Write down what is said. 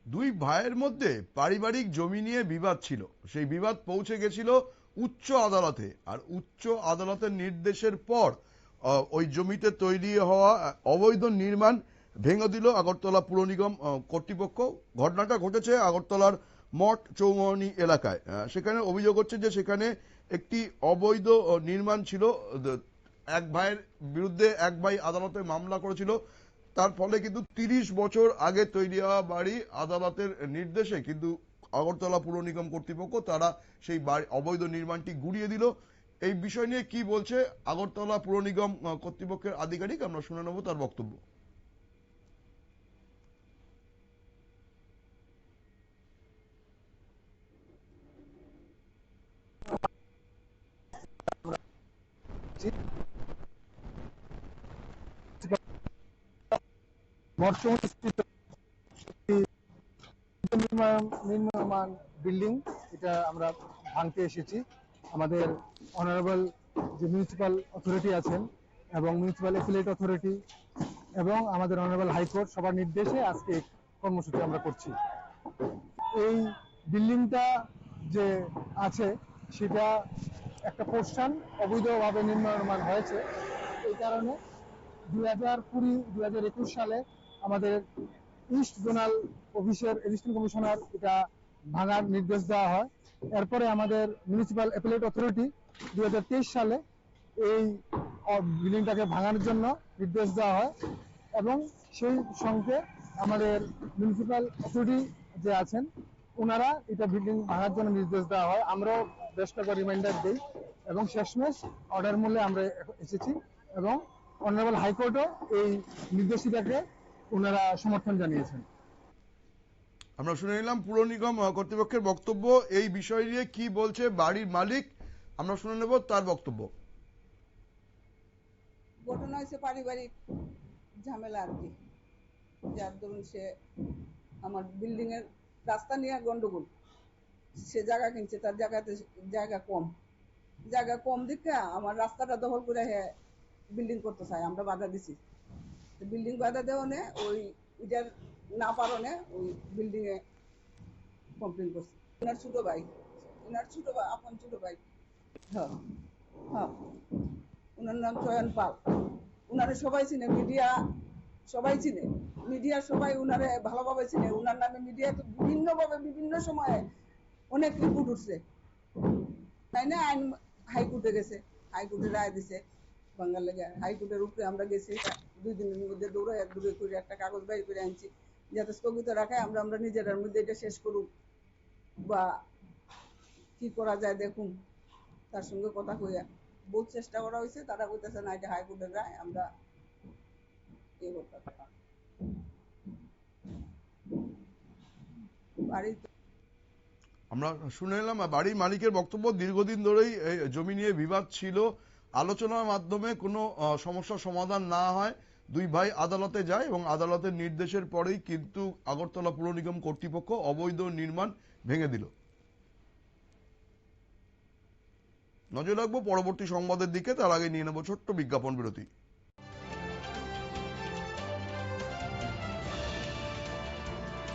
দুই ভাইয়ের মধ্যে পারিবারিক জমি নিয়ে বিবাদ ছিল। সেই বিবাদ পৌঁছে গেছিল উচ্চ আদালতে, আর উচ্চ আদালতের নির্দেশের পর ওই জমিতে তৈরি হওয়া অবৈধ নির্মাণ ভেঙে দিল আগরতলা পুর নিগম কর্তৃপক্ষ। ঘটনাটা ঘটেছে আগরতলার মঠ চৌমুহনী এলাকায়। সেখানে অভিযোগ হচ্ছে যে সেখানে একটি অবৈধ নির্মাণ ছিল। এক ভাইয়ের বিরুদ্ধে এক ভাই আদালতে মামলা করেছিল। তার ফলে কিন্তু ৩০ বছর আগে তৈরি হওয়া বাড়ি আদালতের নির্দেশে কিন্তু আগরতলা পুর নিগম কর্তৃপক্ষ তারা সেই অবৈধ নির্মাণটি গুড়িয়ে দিল। এই বিষয় নিয়ে কি বলছে আগরতলা পুর নিগম কর্তৃপক্ষের আধিকারিক, আমরা শুনে নেব তার বক্তব্য। নির্মাণ বিল্ডিং এটা আমরা ভাঙতে এসেছি। আমাদের অনারেবল যে মিউনিসিপাল অথরিটি আছেন এবং মিউনিসিপাল অ্যাপিলেট অথরিটি এবং আমাদের অনারেবল হাইকোর্ট সবার নির্দেশে আজকে কর্মসূচি আমরা করছি। এই বিল্ডিংটা যে আছে সেটা একটা পোর্শন অবৈধভাবে নির্মাণ হয়েছে। এই কারণে 2020-2021 সালে আমাদের ইস্ট জোনাল অফিসের অ্যাসিস্ট্যান্ট কমিশনার এটা ভাঙার নির্দেশ দেওয়া হয়। এরপরে আমাদের মিউনিসিপাল অ্যাপিলেট অথরিটি 2023 সালে এই বিল্ডিংটাকে ভাঙার জন্য নির্দেশ দেওয়া হয় এবং সেই সঙ্গে আমাদের মিউনিসিপাল অথরিটি যে আছেন ওনারা এটা বিল্ডিং ভাঙার জন্য নির্দেশ দেওয়া হয়। আমরাও বেশ কয়েকবার রিমাইন্ডার দিই এবং শেষমেশ অর্ডার মূল্যে আমরা এসেছি এবং অনারেবল হাইকোর্টও এই নির্দেশিকাকে ওনারা সমর্থন জানিয়েছেন। আমরা শুনে নিলাম পুর নিগম কর্তৃপক্ষের বক্তব্য। এই বিষয় নিয়ে কি বলছে বাড়ির মালিক, আমরা শুনে নেব তার বক্তব্য। ঘটনা হয়েছে পারিবারিক ঝামেলা আর কি, যার দরুন সে আমার বিল্ডিং এর রাস্তা নিয়ে গন্ডগোল। সে জায়গা কিনছে, তার জায়গা কম দিকে আমার রাস্তাটা দখল করে বিল্ডিং করতে চায়। আমরা বাধা দিছি, বিল্ডিং বাধা দেওয়া নে ওই এটার না পারনে ওই বিল্ডিং এ কমপ্লেন করছে। ওনার ছোট ভাই আপন ছোট ভাই, হ্যাঁ হ্যাঁ, ওনার নাম চয়ন পাল। উনারে সবাই চিনে, সবাই চিনে, মিডিয়া সবাই উনারে ভালোভাবে চিনে। উনার নামে মিডিয়াতে বিভিন্ন ভাবে বিভিন্ন সময়ে অনেক রিপোর্ট উঠছে, তাই না? আইন হাইকোর্টে গেছে, হাইকোর্টে রায় দিছে বাঙ্গাল লেগে। হাইকোর্টের উপরে আমরা গেছি, 2 দিনের মধ্যে দৌড়ে করে একটা কাগজ বাইর করে আনছি যাতে স্থগিত রাখায় আমরা নিজেদের মধ্যে এটা শেষ করুক বা কি করা যায় দেখুন। তার সঙ্গে কথা কইয়া বহুত চেষ্টা করা হয়েছে, তারা কইতেছে না এটা হাইকোর্টের রায়, আমরা এই করতে বাড়ি। আমরা শুনে এলাম বাড়ির মালিকের বক্তব্য। দীর্ঘদিন ধরেই জমি নিয়ে বিবাদ ছিল। আলোচনার মাধ্যমে কোনো সমস্যার সমাধান না হয় দুই ভাই আদালতে যায় এবং আদালতের নির্দেশের পরেই কিন্তু আগরতলা পুর নিগম কর্তৃপক্ষ অবৈধ নির্মাণ ভেঙে দিল। নজর রাখবো পরবর্তী সংবাদের দিকে, তার আগে নিয়ে নেব ছোট্ট বিজ্ঞাপন বিরতি।